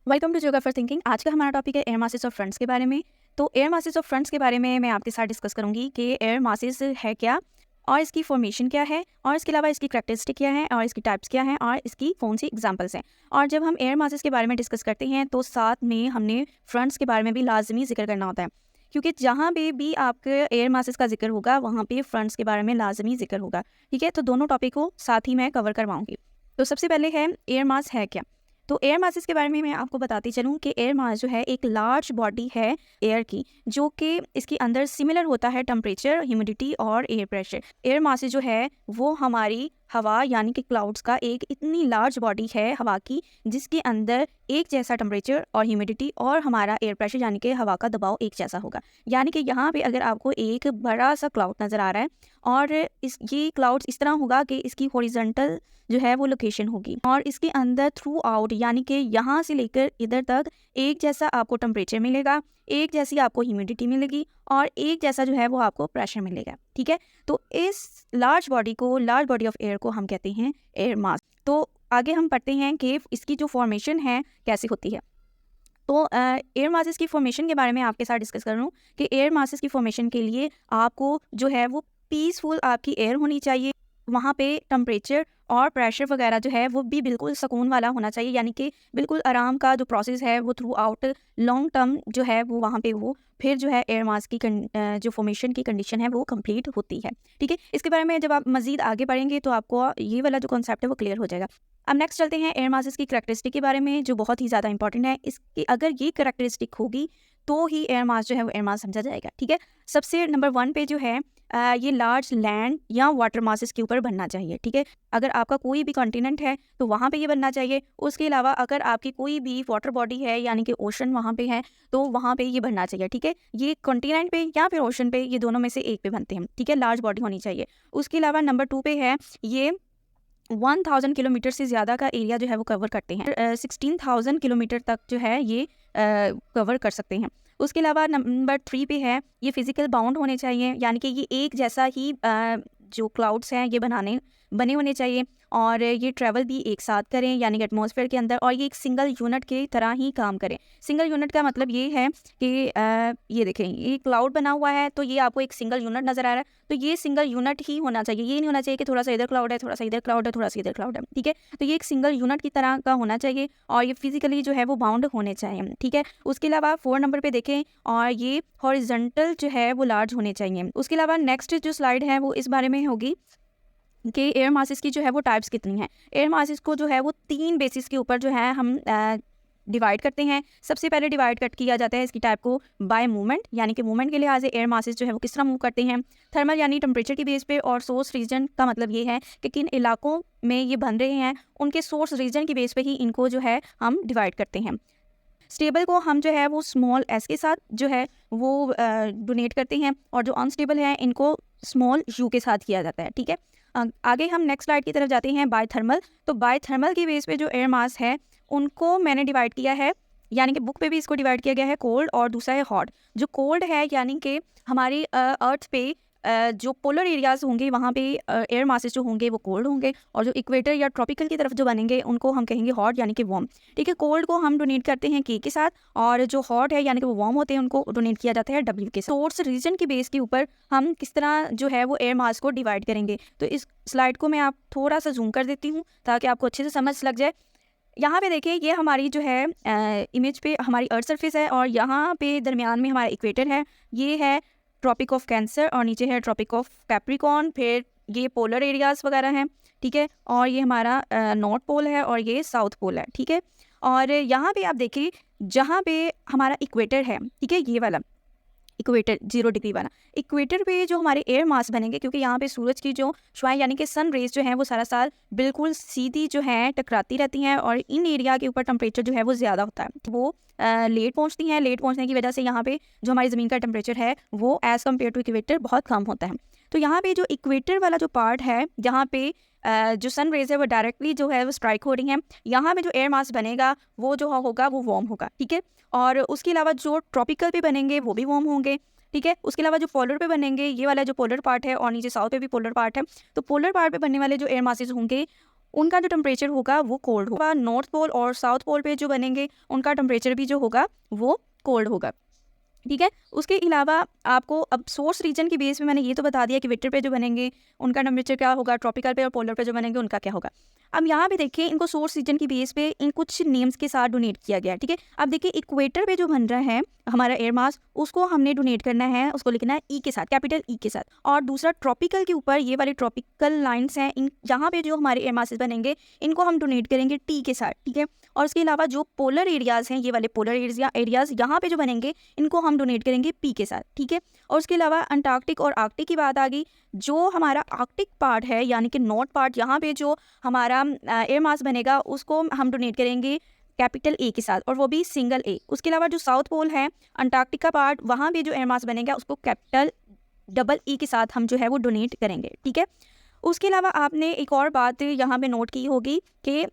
Welcome to yoga for thinking. आज का हमारा टॉपिक है एयर मासेस ऑफ फ्रंट्स के बारे में। तो एयर मासेस ऑफ फ्रंट्स के बारे में मैं आपके साथ डिस्कस करूंगी कि एयर मासेस है क्या और इसकी फॉर्मेशन क्या है और इसके अलावा इसकी करैक्टरिस्टिक क्या है और इसकी टाइप्स क्या हैं और इसकी कौन सी एग्जांपल्स हैं। और जब हम एयर मासेस के बारे में डिस्कस करते हैं तो साथ में हमने फ्रंट्स के बारे में भी लाजमी जिक्र करना होता है, क्योंकि जहाँ पे भी आपके एयर मासेस का जिक्र होगा वहाँ पे फ्रंट्स के बारे में लाजमी जिक्र होगा। ठीक है, तो दोनों टॉपिक को साथ ही मैं कवर करवाऊंगी। तो सबसे पहले है एयर मास है क्या। तो एयर मासेस के बारे में मैं आपको बताती चलूँ कि एयर मास जो है एक लार्ज बॉडी है एयर की, जो कि इसके अंदर सिमिलर होता है टेम्परेचर, ह्यूमिडिटी और एयर प्रेशर। एयर मासेस जो है वो हमारी हवा यानी कि क्लाउड्स का एक इतनी लार्ज बॉडी है हवा की, जिसके अंदर एक जैसा टेम्परेचर और ह्यूमिडिटी और हमारा एयर प्रेशर यानी कि हवा का दबाव एक जैसा होगा। यानी कि यहाँ पे अगर आपको एक बड़ा सा क्लाउड नज़र आ रहा है और ये क्लाउड्स इस तरह होगा कि इसकी हॉरिजॉन्टल जो है वो लोकेशन होगी और इसके अंदर थ्रू आउट यानी कि यहाँ से लेकर इधर तक एक जैसा आपको टेम्परेचर मिलेगा, एक जैसी आपको ह्यूमिडिटी मिलेगी और एक जैसा जो है वो आपको प्रेशर मिलेगा। ठीक है, तो इस लार्ज बॉडी ऑफ एयर को हम कहते हैं एयर मास। तो आगे हम पढ़ते हैं कि इसकी जो फॉर्मेशन है कैसे होती है। तो एयर मासेस की फॉर्मेशन के बारे में आपके साथ डिस्कस कर रहा हूँ कि एयर मासेस की फॉर्मेशन के लिए आपको जो है वो पीसफुल आपकी एयर होनी चाहिए। वहाँ पे टेम्परेचर और प्रेशर वगैरह जो है वो भी बिल्कुल सुकून वाला होना चाहिए, यानी कि बिल्कुल आराम का जो प्रोसेस है वो थ्रू आउट लॉन्ग टर्म जो है वो वहाँ पे वो फिर जो है एयर मास की जो फॉर्मेशन की कंडीशन है वो कंप्लीट होती है। ठीक है, इसके बारे में जब आप मजीद आगे बढ़ेंगे तो आपको ये वाला जो कॉन्सेप्ट है वो क्लियर हो जाएगा। अब नेक्स्ट चलते हैं एयर मासेस की करैक्टरिस्टिक के बारे में, जो बहुत ही ज़्यादा इंपॉर्टेंट है। इसकी अगर ये करैक्टरिस्टिक होगी तो ही एयर मास जो है वो एयर मास समझा जाएगा। ठीक है, सबसे नंबर 1 पे जो है ये लार्ज लैंड या वाटर मासेस के ऊपर बनना चाहिए। ठीक है, अगर आपका कोई भी कॉन्टिनेंट है तो वहाँ पे ये बनना चाहिए। उसके अलावा अगर आपकी कोई भी वाटर बॉडी है यानी कि ओशन वहाँ पे है तो वहाँ पे ये बनना चाहिए। ठीक है, ये कॉन्टिनेंट पे या फिर ओशन पे, ये दोनों में से एक पे बनते हैं। ठीक है, लार्ज बॉडी होनी चाहिए। उसके अलावा नंबर 2 पे है ये 1000 किलोमीटर से ज़्यादा का एरिया जो है वो कवर करते हैं। 16,000 किलोमीटर तक जो है ये कवर कर सकते हैं। उसके अलावा नंबर 3 पे है ये फिजिकल बाउंड होने चाहिए, यानी कि ये एक जैसा ही जो क्लाउड्स हैं ये बने होने चाहिए और ये ट्रैवल भी एक साथ करें यानी कि एटमॉस्फेयर के अंदर, और ये एक सिंगल यूनिट की तरह ही काम करें। सिंगल यूनिट का मतलब ये है कि ये देखें, ये क्लाउड बना हुआ है तो ये आपको एक सिंगल यूनिट नज़र आ रहा है, तो ये सिंगल यूनिट ही होना चाहिए। ये नहीं होना चाहिए कि थोड़ा सा इधर क्लाउड है, थोड़ा सा इधर क्लाउड है, थोड़ा सा इधर क्लाउड है। ठीक है, तो ये एक सिंगल यूनिट की तरह का होना चाहिए और ये फिजिकली जो है वो बाउंड होने चाहिए। ठीक है, उसके अलावा 4 नंबर पे देखें और ये हॉरिजॉन्टल जो है वो लार्ज होने चाहिए। उसके अलावा नेक्स्ट जो स्लाइड है वो इस बारे में होगी कि एयर मासेस की जो है वो टाइप्स कितनी हैं। एयर मासेस को जो है वो 3 बेसिस के ऊपर जो है हम डिवाइड करते हैं। सबसे पहले डिवाइड कट किया जाता है इसकी टाइप को बाय मूवमेंट, यानी कि मूवमेंट के लिहाज से एयर मासेस जो है वो किस तरह मूव करते हैं। थर्मल यानी टेम्परेचर की बेस पे, और सोर्स रीजन का मतलब ये है कि किन इलाकों में ये बन रहे हैं उनके सोर्स रीजन की बेस पे ही इनको जो है हम डिवाइड करते हैं। स्टेबल को हम जो है वो स्मॉल एस के साथ जो है वो डोनेट करते हैं और जो अनस्टेबल है इनको स्मॉल यू के साथ किया जाता है। ठीक है, आगे हम नेक्स्ट स्लाइड की तरफ जाते हैं बायथर्मल। तो बायथर्मल की बेस पे जो एयर मास है उनको मैंने डिवाइड किया है, यानी कि बुक पे भी इसको डिवाइड किया गया है कोल्ड और दूसरा है हॉट। जो कोल्ड है यानी कि हमारी अर्थ पे जो पोलर एरियाज होंगे वहाँ पे एयर मासेस जो होंगे वो कोल्ड होंगे, और जो इक्वेटर या ट्रॉपिकल की तरफ जो बनेंगे उनको हम कहेंगे हॉट यानी कि वार्म। ठीक है, कोल्ड को हम डोनेट करते हैं के साथ और जो हॉट है यानी कि वो वार्म होते हैं उनको डोनेट किया जाता है डब्ल्यू के साथ। सोर्स रीजन की बेस के ऊपर हम किस तरह जो है वो एयर मास को डिवाइड करेंगे, तो इस स्लाइड को मैं आप थोड़ा सा जूम कर देती हूँ ताकि आपको अच्छे से समझ लग जाए। यहाँ पे देखिए ये हमारी जो है इमेज पे हमारी अर्थ सरफेस है और यहाँ पे दरमियान में हमारा इक्वेटर है। ये है ट्रॉपिक ऑफ कैंसर और नीचे है ट्रॉपिक ऑफ कैप्रिकॉर्न, फिर ये पोलर एरियाज वगैरह हैं। ठीक है, और ये हमारा नॉर्थ पोल है और ये साउथ पोल है। ठीक है, और यहाँ पे आप देखिए जहाँ पे हमारा इक्वेटर है, ठीक है, ये वाला इक्वेटर 0 डिग्री वाला इक्वेटर पे जो हमारे एयर मास बनेंगे, क्योंकि यहाँ पे सूरज की जो शुआएं यानी कि सन रेज जो हैं वो सारा साल बिल्कुल सीधी जो है टकराती रहती हैं और इन एरिया के ऊपर टेम्परेचर जो है वो ज़्यादा होता है, वो लेट पहुँचती हैं। लेट पहुँचने की वजह से यहाँ पे जो हमारी ज़मीन का टेम्परेचर है वो एज़ कम्पेयर टू इक्वेटर बहुत कम होता है। तो यहाँ पे जो इक्वेटर वाला जो पार्ट है जहाँ पे जो सन रेज है वो डायरेक्टली जो है वो स्ट्राइक हो रही हैं, यहाँ पे जो एयर मास बनेगा वो जो होगा वो वार्म होगा। ठीक है, और उसके अलावा जो ट्रॉपिकल पे बनेंगे वो भी वार्म होंगे। ठीक है, उसके अलावा जो पोलर पे बनेंगे, ये वाला जो पोलर पार्ट है और नीचे साउथ पे भी पोलर पार्ट है, तो पोलर पार्ट पे बनने वाले जो एयर मासेस होंगे उनका जो टेम्परेचर होगा वो कोल्ड होगा। नॉर्थ पोल और साउथ पोल पे जो बनेंगे उनका टेम्परेचर भी जो होगा वो कोल्ड होगा, ठीक है। उसके अलावा आपको अब सोर्स रीजन की बेस पे मैंने ये तो बता दिया कि इक्वेटर पे जो बनेंगे उनका टेम्परेचर क्या होगा, ट्रॉपिकल पे और पोलर पे जो बनेंगे उनका क्या होगा। अब यहाँ पे देखिए इनको सोर्स रीजन की बेस पे इन कुछ नेम्स के साथ डोनेट किया गया है, ठीक है। अब देखिए इक्वेटर पे जो बन रहा है हमारा एयर मास, उसको हमने डोनेट करना है, उसको लिखना है ई के साथ, कैपिटल ई के साथ। और दूसरा ट्रॉपिकल के ऊपर ये वाले ट्रॉपिकल लाइन्स हैं, इन जहाँ पे जो हमारे एयर मासेस बनेंगे इनको हम डोनेट करेंगे टी के साथ, ठीक है। और उसके अलावा जो पोलर एरियाज़ हैं, ये वाले पोलर एरियाज़ यहाँ पे जो बनेंगे इनको हम डोनेट करेंगे पी के साथ, ठीक है। और उसके अलावा अंटार्कटिक और आर्कटिक की बात आ गई। जो हमारा आर्कटिक पार्ट है यानी कि नॉर्थ पार्ट, यहाँ पे जो हमारा एयर मास बनेगा उसको हम डोनेट करेंगे कैपिटल ए के साथ, और वो भी सिंगल ए। उसके अलावा जो साउथ पोल है, अंटार्कटिका पार्ट, वहाँ पे जो एयर मास बनेगा उसको कैपिटल डबल ई के साथ हम जो है वो डोनेट करेंगे, ठीक है। उसके अलावा आपने एक और बात यहाँ पे नोट की होगी कि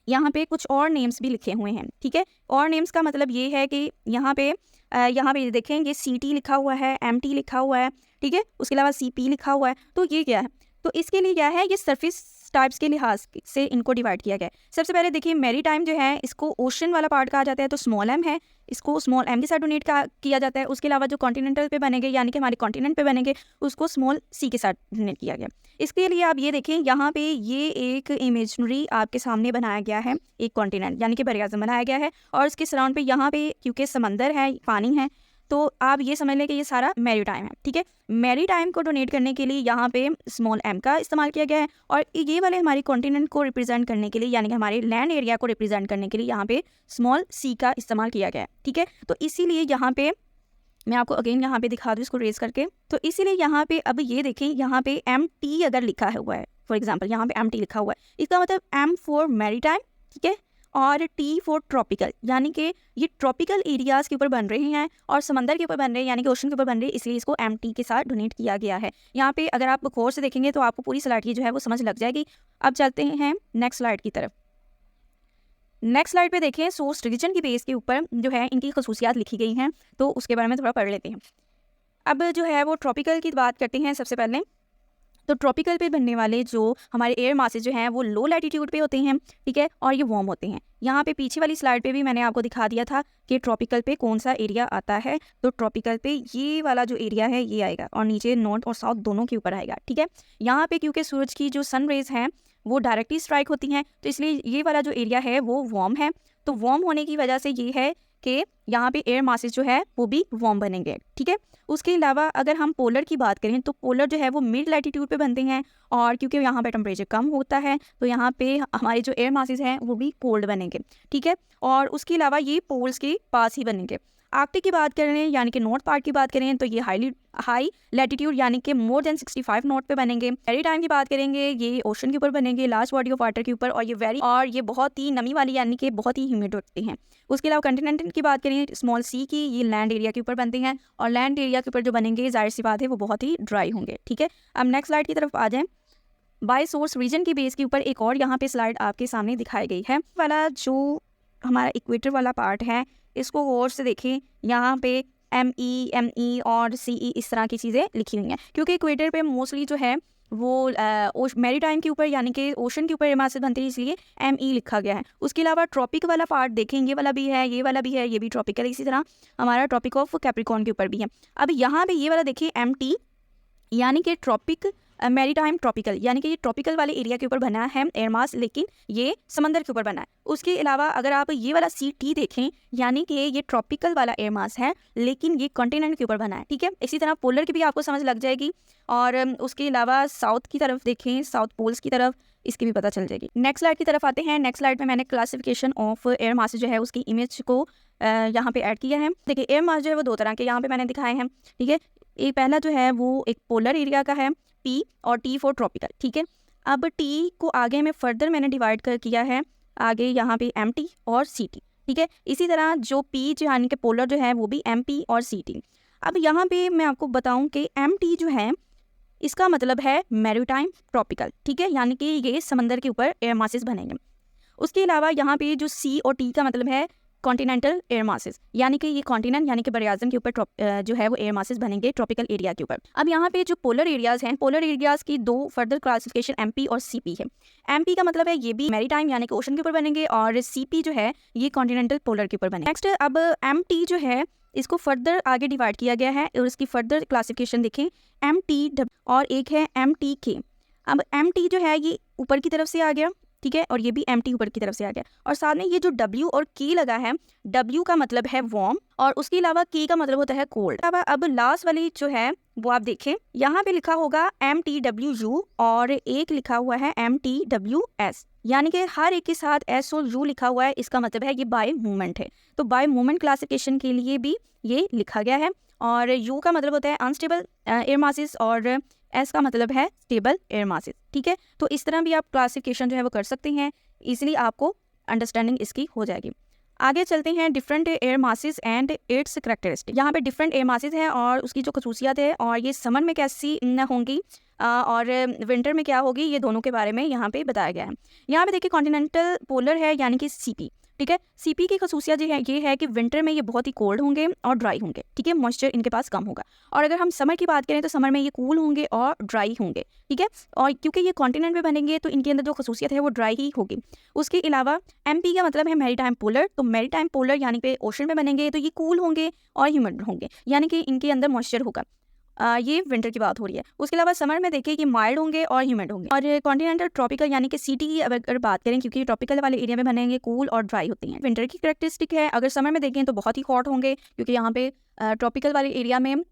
यहाँ पे कुछ और नेम्स भी लिखे हुए हैं, ठीक है। और नेम्स का मतलब ये है कि यहाँ पे देखेंगे CT लिखा हुआ है, MT लिखा हुआ है, ठीक है। उसके अलावा CP लिखा हुआ है। तो ये क्या है, तो इसके लिए क्या है, ये सरफेस टाइप्स के लिहाज से इनको डिवाइड किया गया है। सबसे पहले देखिए मेरी टाइम जो है इसको ओशन वाला पार्ट कहा जाता है, तो स्मॉल m है, इसको स्मॉल m के साथ डोनेट किया जाता है। उसके अलावा जो कॉन्टिनेंटल पे बनेंगे यानी कि हमारे कॉन्टिनेंट पे बनेंगे उसको स्मॉल c के साथ डोनेट किया गया। इसके लिए आप ये देखें, यहाँ पे ये एक इमेजनरी आपके सामने बनाया गया है, एक कॉन्टिनेंट यानी कि बर आज़म बनाया गया है, और इसके सराउंड पे यहाँ पे क्योंकि समंदर है, पानी है, तो आप ये समझ लें कि ये सारा मैरी टाइम है, ठीक है। मैरी टाइम को डोनेट करने के लिए यहाँ पे स्मॉल m का इस्तेमाल किया गया है, और ये वाले हमारे कॉन्टिनेंट को रिप्रेजेंट करने के लिए यानी कि हमारे लैंड एरिया को रिप्रेजेंट करने के लिए यहाँ पे स्मॉल c का इस्तेमाल किया गया है, ठीक है। तो इसीलिए यहाँ पे मैं आपको अगेन यहाँ पे दिखा दूँ इसको रेज करके। तो इसीलिए यहाँ पे अब ये देखें, यहाँ पे MT अगर लिखा हुआ है, फॉर एग्जाम्पल यहाँ पे MT लिखा हुआ है, इसका मतलब M फॉर मैरी टाइम, ठीक है, और T फॉर ट्रॉपिकल, यानी कि ये ट्रॉपिकल एरियाज़ के ऊपर बन रहे हैं और समंदर के ऊपर बन रहे हैं यानी कि ओशन के ऊपर बन रहे हैं, इसलिए इसको MT के साथ डोनेट किया गया है। यहाँ पे अगर आप गौर से देखेंगे तो आपको पूरी स्लाइड की जो है वो समझ लग जाएगी। अब चलते हैं नेक्स्ट स्लाइड की तरफ। नेक्स्ट स्लाइड पे देखें, सोर्स रीजन की बेस के ऊपर जो है इनकी खसूसियात लिखी गई हैं, तो उसके बारे में थोड़ा पढ़ लेते हैं। अब जो है वो ट्रॉपिकल की बात करते हैं सबसे पहले। तो ट्रॉपिकल पे बनने वाले जो हमारे एयर मासेस जो हैं वो लो लैटिट्यूड पे होते हैं, ठीक है, और ये वार्म होते हैं। यहाँ पे पीछे वाली स्लाइड पे भी मैंने आपको दिखा दिया था कि ट्रॉपिकल पे कौन सा एरिया आता है। तो ट्रॉपिकल पे ये वाला जो एरिया है ये आएगा, और नीचे नॉर्थ और साउथ दोनों के ऊपर आएगा, ठीक है। यहाँ पे क्योंकि सूरज की जो सन रेज हैं वो डायरेक्टली स्ट्राइक होती हैं, तो इसलिए ये वाला जो एरिया है वो वार्म है। तो वार्म होने की वजह से ये है कि यहाँ पे एयर मासेस जो है वो भी वार्म बनेंगे, ठीक है। उसके अलावा अगर हम पोलर की बात करें तो पोलर जो है वो मिड लैटिट्यूड पे बनते हैं, और क्योंकि यहाँ पे टेम्परेचर कम होता है तो यहाँ पे हमारे जो एयर मासेस हैं वो भी कोल्ड बनेंगे, ठीक है। और उसके अलावा ये पोल्स के पास ही बनेंगे। आर्कटिक की बात करें यानी कि नॉर्थ पार्ट की बात करें तो ये हाई लैटिट्यूड यानी कि मोर देन 65 नॉट पे बनेंगे। मैरी टाइम की बात करेंगे ये ओशन के ऊपर बनेंगे, लार्ज बॉडी ऑफ वाटर के ऊपर, और ये बहुत ही नमी वाली यानी कि बहुत ही ह्यूमिड होते हैं। उसके अलावा कंटिनेंटल की बात करें स्मॉल c की, ये लैंड एरिया के ऊपर बनते हैं, और लैंड एरिया के ऊपर जो बनेंगे जाहिर सी बात है वो बहुत ही ड्राई होंगे, ठीक है। अब नेक्स्ट स्लाइड की तरफ आ जाएं। बाय सोर्स रीजन की बेस के ऊपर एक और यहाँ पे स्लाइड आपके सामने दिखाई गई है। वाला जो हमारा इक्वेटर वाला पार्ट है इसको गौर से देखें, यहाँ पे ME और CE इस तरह की चीज़ें लिखी हुई हैं, क्योंकि इक्वेटर पे मोस्टली जो है वो मैरी टाइम के ऊपर यानी कि ओशन के ऊपर एयर मासेस बनते हैं, इसलिए ME लिखा गया है। उसके अलावा ट्रॉपिक वाला पार्ट देखें, ये वाला भी है, ये वाला भी है, ये भी ट्रॉपिकल, इसी तरह हमारा ट्रॉपिक ऑफ कैप्रिकॉर्न के ऊपर भी है। अब यहाँ पे ये वाला देखिए MT यानी कि ट्रॉपिक मैरी टाइम ट्रॉपिकल, यानी कि ये ट्रॉपिकल वाले एरिया के ऊपर बना है एयर मास, लेकिन ये समंदर के ऊपर बना है। उसके अलावा अगर आप ये वाला CT देखें यानी कि ये ट्रॉपिकल वाला एयर मास है लेकिन ये कॉन्टिनेंट के ऊपर बना है, ठीक है। इसी तरह पोलर की भी आपको समझ लग जाएगी, और उसके अलावा साउथ की तरफ देखें, साउथ पोल्स की तरफ, इसकी भी पता चल जाएगी। नेक्स्ट स्लाइड की तरफ आते हैं। नेक्स्ट स्लाइड में मैंने क्लासिफिकेशन ऑफ एयर मास जो है उसकी इमेज को यहाँ पे ऐड किया है। देखिए एयर मास जो है वो दो तरह के यहाँ पे मैंने दिखाए हैं, ठीक है। ये पहला जो है वो एक पोलर एरिया का है P, और T फॉर ट्रॉपिकल, ठीक है। अब T को आगे में फर्दर मैंने डिवाइड कर किया है, आगे यहाँ पे MT और CT, ठीक है। इसी तरह जो P जो यानी कि पोलर जो है वो भी MP और CT। अब यहाँ पे मैं आपको बताऊँ कि MT जो है इसका मतलब है मैरीटाइम ट्रॉपिकल, ठीक है, यानी कि ये समंदर के ऊपर एयर मासेस बनेंगे। उसके अलावा यहाँ पे जो C और T का मतलब है कॉन्टिनेंटल एयर मासेस, यानी कि ये कॉन्टिनेंट यानी कि बरआज़म के ऊपर जो है वो एयर मासेस बनेंगे ट्रॉपिकल एरिया के ऊपर। अब यहाँ पे जो पोलर एरियाज़ हैं, पोलर एरियाज़ की 2 फर्दर क्लासिफिकेशन एमपी और सीपी है। एमपी का मतलब है ये भी मैरीटाइम यानी कि ओशन के ऊपर बनेंगे, और सीपी जो है ये कॉन्टिनेंटल पोलर के ऊपर बनेंगे। नेक्स्ट अब एमटी जो है इसको फर्दर आगे डिवाइड किया गया है और इसकी फर्दर क्लासिफिकेशन देखें, एमटी और एक है एमटीके। अब एमटी जो है ये ऊपर की तरफ से आ गया, ठीक है, और ये भी एमटी ऊपर की तरफ से आ गया, और साथ में ये जो डब्ल्यू और के लगा है, डब्ल्यू का मतलब है वार्म और उसके अलावा के का मतलब होता है कोल्ड। अब लास्ट वाली जो है वो आप देखें, यहाँ पे लिखा होगा MTWU और एक लिखा हुआ है MTWS, यानी कि हर एक के साथ एस और यू लिखा हुआ है, इसका मतलब है ये बाय मूवमेंट है। तो बाय मूवमेंट क्लासिफिकेशन के लिए भी ये लिखा गया है, और यू का मतलब होता है अनस्टेबल एयर मासेस और एस का मतलब है स्टेबल एयर मासेस, ठीक है। तो इस तरह भी आप क्लासिफिकेशन जो है वो कर सकते हैं, इसलिए आपको अंडरस्टैंडिंग इसकी हो जाएगी। आगे चलते हैं different air masses and it's characteristic. यहाँ पे डिफरेंट एयर मासेस हैं और उसकी जो खसूसियात है, और ये समर में कैसी होंगी और विंटर में क्या होगी, ये दोनों के बारे में यहाँ पे बताया गया है। यहाँ पे देखिए कॉन्टिनेंटल पोलर है यानी कि सीपी, ठीक है। सीपी की खसूसियत जो है ये है कि विंटर में ये बहुत ही कोल्ड होंगे और ड्राई होंगे, ठीक है, मॉइस्चर इनके पास कम होगा। और अगर हम समर की बात करें तो समर में ये कूल होंगे और ड्राई होंगे, ठीक है, और क्योंकि ये कॉन्टिनेंट में बनेंगे तो इनके अंदर जो खसूसियत है वो ड्राई ही होगी। उसके अलावा एमपी का मतलब है मैरीटाइम पोलर, तो मैरीटाइम पोलर यानी कि ओशन में बनेंगे तो ये कूल होंगे और ह्यूमिड होंगे, यानी कि इनके अंदर मॉइस्चर होगा। ये विंटर की बात हो रही है। उसके अलावा समर में देखिए कि माइल्ड होंगे और ह्यूमिड होंगे। और कॉन्टिनेंटल ट्रॉपिकल यानी कि सिटी की अगर बात करें, क्योंकि ट्रॉपिकल वाले एरिया में बनेंगे कूल और ड्राई होती हैं। विंटर की कैरेक्टरिस्टिक है, अगर समर में देखें तो बहुत ही हॉट होंगे, क्योंकि यहाँ पे ट्रॉपिकल वाले एरिया में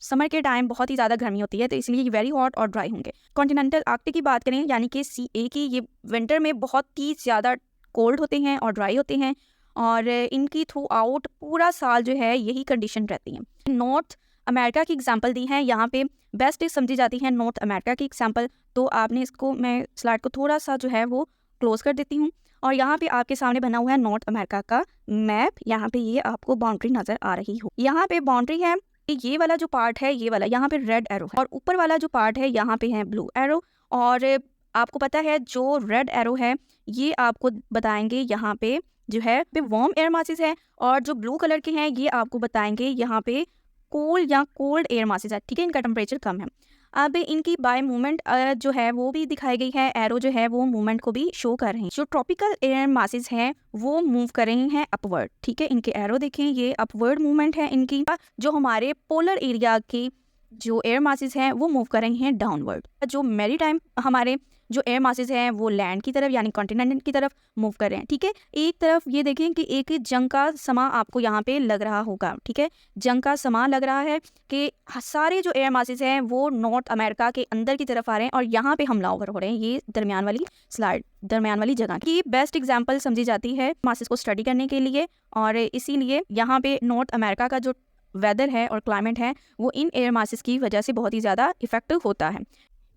समर के टाइम बहुत ही ज़्यादा गर्मी होती है, तो इसलिए ये वेरी हॉट और ड्राई होंगे। कॉन्टिनेंटल आर्कटिक की बात करें यानी कि CA की, ये विंटर में बहुत ही ज़्यादा कोल्ड होते हैं और ड्राई होते हैं, और इनकी थ्रू आउट पूरा साल जो है यही कंडीशन रहती है। नॉर्थ अमेरिका की एग्जांपल दी है, यहाँ पे बेस्ट समझी जाती है नॉर्थ अमेरिका की एग्जांपल। तो आपने इसको, मैं स्लाइड को थोड़ा सा जो है वो क्लोज कर देती हूँ, और यहाँ पे आपके सामने बना हुआ है नॉर्थ अमेरिका का मैप। यहाँ पे ये आपको बाउंड्री नजर आ रही हो, यहाँ पे बाउंड्री है, ये वाला जो पार्ट है ये वाला, यहाँ पे रेड एरो है, और ऊपर वाला जो पार्ट है यहाँ पे है ब्लू एरो। और आपको पता है जो रेड एरो है ये आपको बताएंगे यहाँ पे जो है वार्म एयर मासेस है, और जो ब्लू कलर के हैं ये आपको बताएंगे यहाँ पे कोल्ड या कोल्ड एयर मासेस है, ठीक है, इनका टेम्परेचर कम है। अब इनकी बाय मूवमेंट जो है वो भी दिखाई गई है, एरो जो है वो मूवमेंट को भी शो कर रहे हैं। जो ट्रॉपिकल एयर मासेस हैं वो मूव कर रहे हैं अपवर्ड, ठीक है, इनके एरो देखें, ये अपवर्ड मूवमेंट है इनकी। जो हमारे पोलर एरिया के जो एयर मासेस हैं वो मूव कर रहे हैं डाउनवर्ड। जो मैरीटाइम हमारे जो एयर मासेस हैं वो लैंड की तरफ यानी कॉन्टिनेंट की तरफ मूव कर रहे हैं, ठीक है। एक तरफ ये देखें कि एक जंग का समा आपको यहाँ पे लग रहा होगा, ठीक है, जंग का समा लग रहा है कि सारे जो एयर मासेस हैं वो नॉर्थ अमेरिका के अंदर की तरफ आ रहे हैं, और यहाँ पे हमलावर हो रहे हैं। ये दरमियान वाली स्लाइड, दरमियान वाली जगह की बेस्ट एग्जाम्पल समझी जाती है मासेस को स्टडी करने के लिए, और इसीलिए यहाँ पे नॉर्थ अमेरिका का जो वेदर है और क्लाइमेट है वो इन एयर मासेस की वजह से बहुत ही ज़्यादा इफेक्टिव होता है।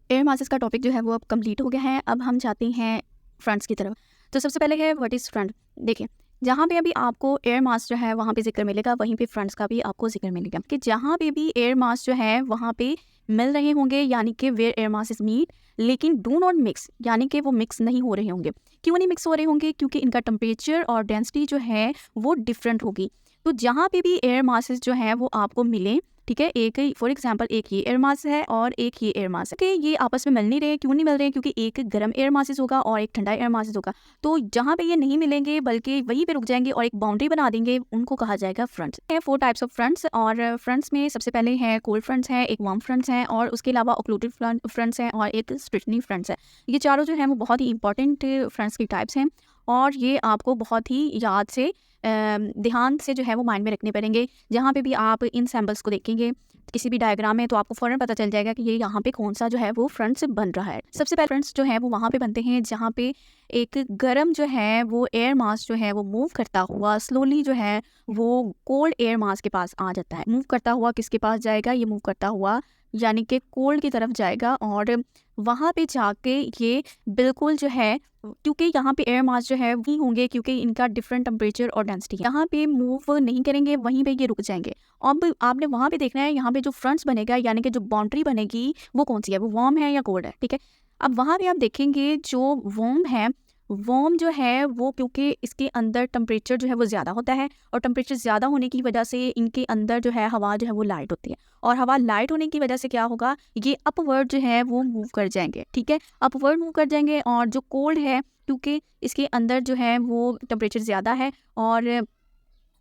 एयर मासेस का टॉपिक जो है वो अब कंप्लीट हो गया है। अब हम जाते हैं फ्रंट्स की तरफ। तो सबसे पहले है व्हाट इज़ फ्रंट। देखिए जहाँ पे अभी आपको एयर मास जो है वहाँ पे जिक्र मिलेगा, वहीं पे फ्रंट्स का भी आपको जिक्र मिलेगा कि जहाँ पे भी एयर मास जो है वहाँ पे मिल रहे होंगे, यानी कि वेयर एयर मासेस मीट, लेकिन डू नॉट मिक्स, यानी कि वो मिक्स नहीं हो रहे होंगे। क्यों नहीं मिक्स हो रहे होंगे? क्योंकि इनका टेम्परेचर और डेंसिटी जो है वो डिफरेंट होगी। तो जहाँ पे भी एयर मासेस जो है वो आपको मिले, ठीक है, एक फॉर एग्जांपल एक ये एयर मास है और एक ये एयर मास है, कि ये आपस में मिल नहीं रहे। क्यों नहीं मिल रहे? क्योंकि एक गर्म एयर मासेस होगा और एक ठंडा एयर मासेस होगा। तो जहाँ पे ये नहीं मिलेंगे बल्कि वहीं पे रुक जाएंगे और एक बाउंड्री बना देंगे, उनको कहा जाएगा फ्रंट्स। 4 टाइप्स ऑफ फ्रंट्स, और फ्रंट्स में सबसे पहले है कोल्ड फ्रंट्स है, एक वार्म फ्रंट्स है, और उसके अलावा ऑक्लूटेड फ्रंट्स है, और एक स्ट्रेटनिंग फ्रंट्स है। ये चारों जो है वो बहुत ही इंपॉर्टेंट फ्रंट्स की टाइप्स हैं, और ये आपको बहुत ही याद से ध्यान से जो है वो माइंड में रखने पड़ेंगे। जहाँ पे भी आप इन सैम्बल्स को देखेंगे किसी भी डायग्राम में, तो आपको फ़ौरन पता चल जाएगा कि ये यहाँ पे कौन सा जो है वो फ्रंट्स बन रहा है। सबसे पहले फ्रंट्स जो है वो वहाँ पे बनते हैं जहाँ पे एक गर्म जो है वो एयर मास जो है वो मूव करता हुआ स्लोली जो है वो कोल्ड एयर मास के पास आ जाता है। मूव करता हुआ किसके पास जाएगा? ये मूव करता हुआ यानी कि कोल्ड की तरफ जाएगा, और वहाँ पे जाके ये बिल्कुल जो है, क्योंकि यहाँ पे एयर मास जो है वही होंगे, क्योंकि इनका डिफरेंट टेम्परेचर और डेंसिटी है, यहाँ पे मूव नहीं करेंगे, वहीं पे ये रुक जाएंगे। अब आपने वहाँ पे देखना है यहाँ पे जो फ्रंट्स बनेगा, यानी कि जो बाउंड्री बनेगी वो कौन सी है, वो वार्म है या कोल्ड है, ठीक है। अब वहाँ पे आप देखेंगे जो वार्म है वार्म जो है वो क्योंकि इसके अंदर टेम्परेचर जो है वो ज़्यादा होता है, और टेम्परेचर ज़्यादा होने की वजह से इनके अंदर जो है हवा जो है वो लाइट होती है, और हवा लाइट होने की वजह से क्या होगा, ये अपवर्ड जो है वो मूव कर जाएंगे, ठीक है, अपवर्ड मूव कर जाएंगे। और जो कोल्ड है क्योंकि इसके अंदर जो है वो टेम्परेचर ज़्यादा है, और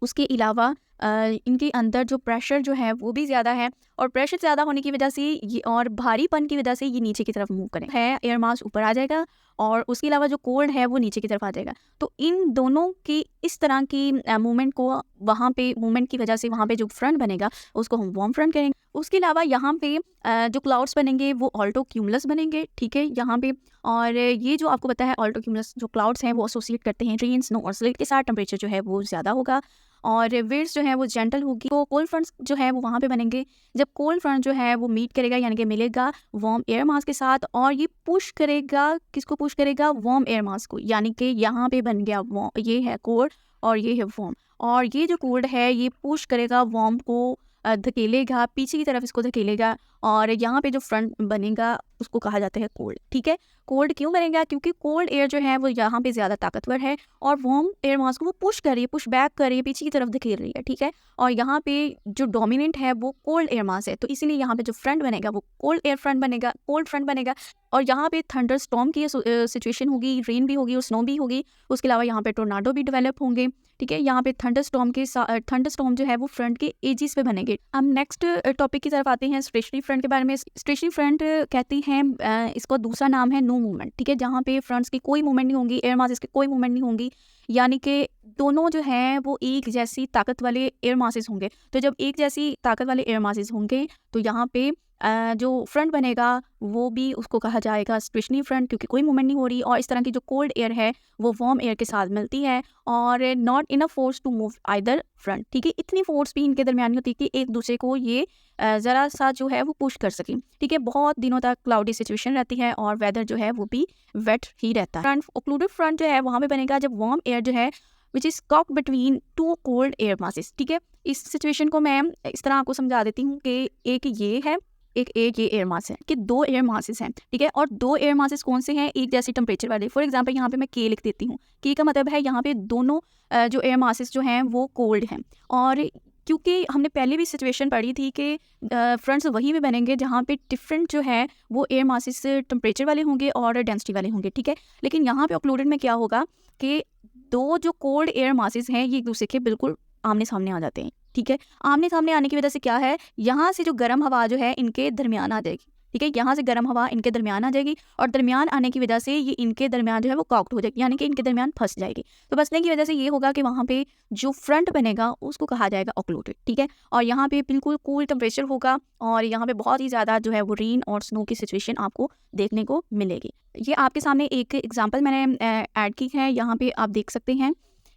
उसके अलावा इनके अंदर जो प्रेशर जो है वो भी ज़्यादा है, और प्रेशर ज़्यादा होने की वजह से ये और भारीपन की वजह से ये नीचे की तरफ मूव करें है, एयर मास ऊपर आ जाएगा, और उसके अलावा जो कोल्ड है वो नीचे की तरफ आ जाएगा। तो इन दोनों की इस तरह की मूवमेंट को वहाँ पे मूवमेंट की वजह से वहाँ पे जो फ्रंट बनेगा उसको हम वार्म फ्रंट करेंगे। उसके अलावा यहाँ पे जो क्लाउड्स बनेंगे वो ऑल्टो क्यूमुलस बनेंगे, ठीक है, यहाँ पे। और ये जो आपको पता है ऑल्टो क्यूमुलस जो क्लाउड्स हैं वो एसोसिएट करते हैं रेन, स्नो और स्लिट के साथ। टेम्परेचर जो है वो ज़्यादा होगा और विंड्स जो है वो जेंटल होगी। तो कोल्ड फ्रंट्स जो है वो वहाँ पे बनेंगे। जब कोल्ड फ्रंट जो है वो मीट करेगा यानी कि मिलेगा वार्म एयर मास के साथ, और ये पुश करेगा, किसको पुश करेगा, वार्म एयर मास को, यानी कि यहाँ पे बन गया ये है कोल्ड और ये है वार्म, और ये जो कोल्ड है ये पुश करेगा वार्म को, धकेलेगा पीछे की तरफ, इसको धकेलेगा, और यहाँ पे जो फ्रंट बनेगा उसको कहा जाता है कोल्ड, ठीक है। कोल्ड क्यों बनेगा, क्योंकि कोल्ड एयर जो है वो यहाँ पे ज़्यादा ताकतवर है, और वार्म एयर मास को वो पुश कर रही है, पुश बैक कर रही है, पीछे की तरफ धकेल रही है, ठीक है। और यहाँ पे जो डोमिनेंट है वो कोल्ड एयर मास है, तो इसीलिए यहाँ पे जो फ्रंट बनेगा वो कोल्ड एयर फ्रंट बनेगा, कोल्ड फ्रंट बनेगा। और यहाँ पे थंडर स्टॉर्म की सिचुएशन होगी, रेन भी होगी और स्नो भी होगी। उसके अलावा यहाँ पे टोर्नाडो भी डेवलप होंगे, ठीक है। यहाँ पे थंडर स्टॉर्म जो है वो फ्रंट के एजिस पे बनेंगे। हम नेक्स्ट टॉपिक की तरफ आते हैं, स्टेशनरी फ्रंट के बारे में। स्टेशनरी फ्रंट कहती हैं इसका दूसरा नाम है नो मूवमेंट, ठीक है, जहाँ पे फ्रंट्स की कोई मूवमेंट नहीं होंगी, एयर मासेस की कोई मूवमेंट नहीं होंगी, यानी कि दोनों जो है वो एक जैसी ताकत वाले एयर मासेस होंगे। तो जब एक जैसी ताकत वाले एयर मासेस होंगे तो यहाँ पे जो फ्रंट बनेगा वो भी उसको कहा जाएगा स्टेशनरी फ्रंट, क्योंकि कोई मूवमेंट नहीं हो रही, और इस तरह की जो कोल्ड एयर है वो वार्म एयर के साथ मिलती है, और not enough force to move either front, ठीक है। इतनी फोर्स भी इनके दरमियान नहीं होती कि एक दूसरे को ये ज़रा सा जो है वो पुश कर सकें, ठीक है। बहुत दिनों तक क्लाउडी सिचुएशन रहती है और वेदर जो है वो भी वेट ही रहता है। फ्रंट ओक्लूडेड फ्रंट जो है वहाँ पे बनेगा जब वार्म एयर जो है which is caught between two cold air masses, ठीक है। इस सिचुएशन को मैं इस तरह आपको समझा देती हूँ कि एक ये है, एक ये एयर मास है, कि दो एयर मासेस हैं, ठीक है। और दो एयर मासेस कौन से हैं, एक जैसी टेम्परेचर वाले। फॉर एग्जांपल यहाँ पे मैं के लिख देती हूँ, के का मतलब है यहाँ पे दोनों जो एयर मासेस जो हैं वो कोल्ड हैं। और क्योंकि हमने पहले भी सिचुएशन पढ़ी थी कि फ्रंट्स वहीं पे बनेंगे जहाँ पे डिफरेंट जो है वो एयर मासेस टेम्परेचर वाले होंगे और डेंसिटी वाले होंगे, ठीक है। लेकिन यहाँ पे ओक्लूडेड में क्या होगा कि दो जो कोल्ड एयर मासेस हैं ये एक दूसरे के बिल्कुल आमने सामने आ जाते हैं, ठीक है। आमने सामने आने की वजह से क्या है, यहाँ से जो गर्म हवा जो है इनके दरमियान आ जाएगी, ठीक है। यहाँ से गर्म हवा इनके दरमियान आ जाएगी, और दरमियान आने की वजह से ये इनके दरमियान जो है वो कॉक्ड हो जाएगी, यानी कि इनके दरमियान फंस जाएगी। तो फंसने की वजह से ये होगा कि वहाँ पे जो फ्रंट बनेगा उसको कहा जाएगा ओक्लूडेड, ठीक है। और यहाँ पे बिल्कुल कूल टेम्परेचर होगा, और यहाँ पे बहुत ही ज़्यादा जो है वो रेन और स्नो की सिचुएशन आपको देखने को मिलेगी। ये आपके सामने एक एग्जाम्पल मैंने ऐड की है, यहाँ पे आप देख सकते हैं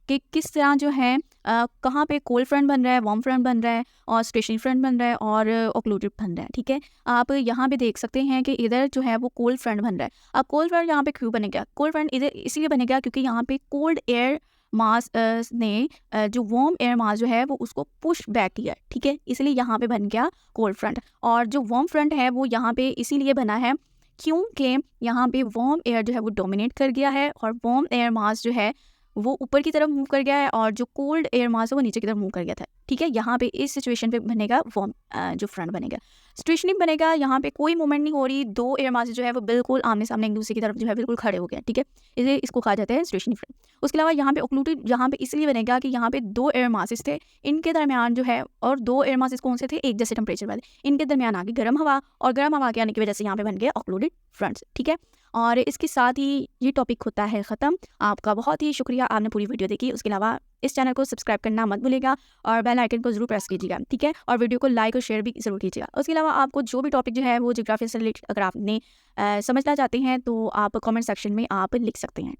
कि किस तरह जो है कहाँ पे कोल्ड फ्रंट बन रहा है, वार्म फ्रंट बन रहा है, और स्टेशनरी फ्रंट बन रहा है, और ओक्लूडेड बन रहा है, ठीक है। आप यहाँ पे देख सकते हैं कि इधर जो है वो कोल्ड फ्रंट बन रहा है। अब कोल्ड फ्रंट यहाँ पे क्यों बनेगा, कोल्ड फ्रंट इधर इसलिए बनेगा क्योंकि यहाँ पे कोल्ड एयर मास ने जो वार्म एयर मास जो है वो उसको पुश बैक किया, ठीक है, इसलिए यहाँ पे बन गया कोल्ड फ्रंट। और जो वार्म फ्रंट है वो यहाँ पे इसीलिए बना है क्योंकि यहाँ पे वार्म एयर जो है वो डोमिनेट कर गया है, और वार्म एयर मास जो है वो ऊपर की तरफ मूव कर गया है, और जो कोल्ड एयर मास है वो नीचे की तरफ मूव कर गया था, ठीक है। यहाँ पे इस सिचुएशन पे बनेगा वार्म जो फ्रंट बनेगा। स्टेशनरी बनेगा, यहाँ पे कोई मूवमेंट नहीं हो रही, दो एयर मास जो है वो बिल्कुल आमने सामने एक दूसरे की तरफ जो है बिल्कुल खड़े हो गए, ठीक है, इसलिए इसको कहा जाता है स्टेशनरी फ्रंट। उसके अलावा यहाँ पे ओक्लूडेड यहाँ पे इसलिए बनेगा कि यहाँ पे दो एयर मासेस थे, इनके दरमियान जो है, और दो एयर मासेस कौन से थे, एक जैसे टेम्परेचर वाले, इनके दरमियान आ गई गर्म हवा, और गर्म हवा के आने की वजह से यहाँ पे बन गया ओक्लूडेड फ्रंट्स, ठीक है। और इसके साथ ही ये टॉपिक होता है ख़त्म। आपका बहुत ही शुक्रिया, आपने पूरी वीडियो देखी। उसके अलावा इस चैनल को सब्सक्राइब करना मत भूलिएगा, और बेल आइकन को जरूर प्रेस कीजिएगा, ठीक है। और वीडियो को लाइक और शेयर भी जरूर कीजिएगा। उसके अलावा आपको जो भी टॉपिक जो है वो ज्योग्राफी से रिलेटेड अगर आपने समझना चाहते हैं तो आप कमेंट सेक्शन में आप लिख सकते हैं।